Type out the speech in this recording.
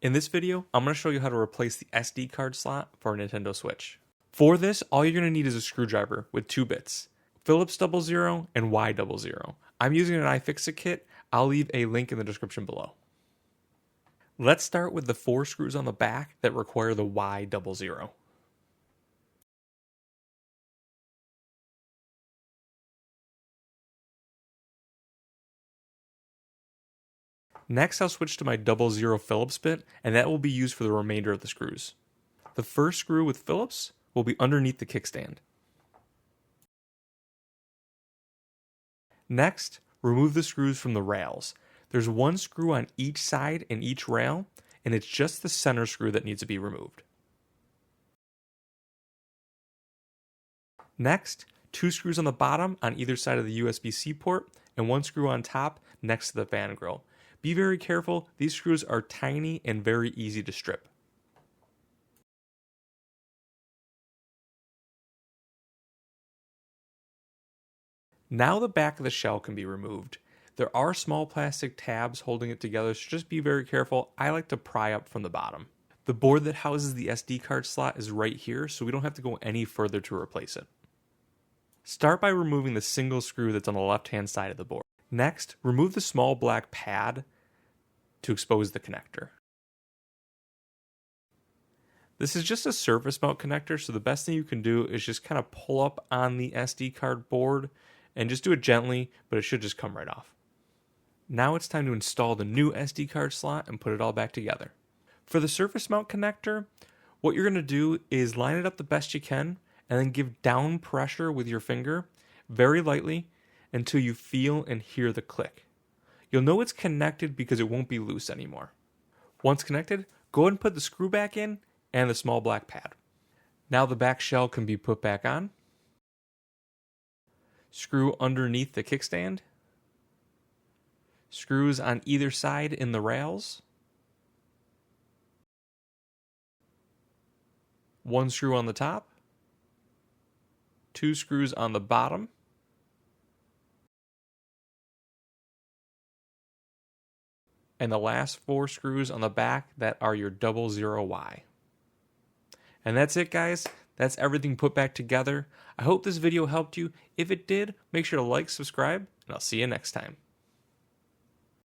In this video, I'm going to show you how to replace the SD card slot for a Nintendo Switch. For this, all you're going to need is a screwdriver with 2 bits, Phillips 00 and Y00. I'm using an iFixit kit. I'll leave a link in the description below. Let's start with the 4 screws on the back that require the Y00. Next, I'll switch to my 00 Phillips bit, and that will be used for the remainder of the screws. The first screw with Phillips will be underneath the kickstand. Next, remove the screws from the rails. There's 1 screw on each side in each rail, and it's just the center screw that needs to be removed. Next, 2 screws on the bottom on either side of the USB-C port, and 1 screw on top next to the fan grill. Be very careful, these screws are tiny and very easy to strip. Now the back of the shell can be removed. There are small plastic tabs holding it together, so just be very careful. I like to pry up from the bottom. The board that houses the SD card slot is right here, so we don't have to go any further to replace it. Start by removing the single screw that's on the left-hand side of the board. Next, remove the small black pad to expose the connector. This is just a surface mount connector, so the best thing you can do is just kind of pull up on the SD card board and just do it gently, but it should just come right off. Now it's time to install the new SD card slot and put it all back together. For the surface mount connector, what you're going to do is line it up the best you can and then give down pressure with your finger very lightly until you feel and hear the click. You'll know it's connected because it won't be loose anymore. Once connected, go ahead and put the screw back in and the small black pad. Now the back shell can be put back on. Screw underneath the kickstand. Screws on either side in the rails. 1 screw on the top. 2 screws on the bottom. And the last 4 screws on the back that are your 00Y. And that's it, guys. That's everything put back together. I hope this video helped you. If it did, make sure to like, subscribe, and I'll see you next time.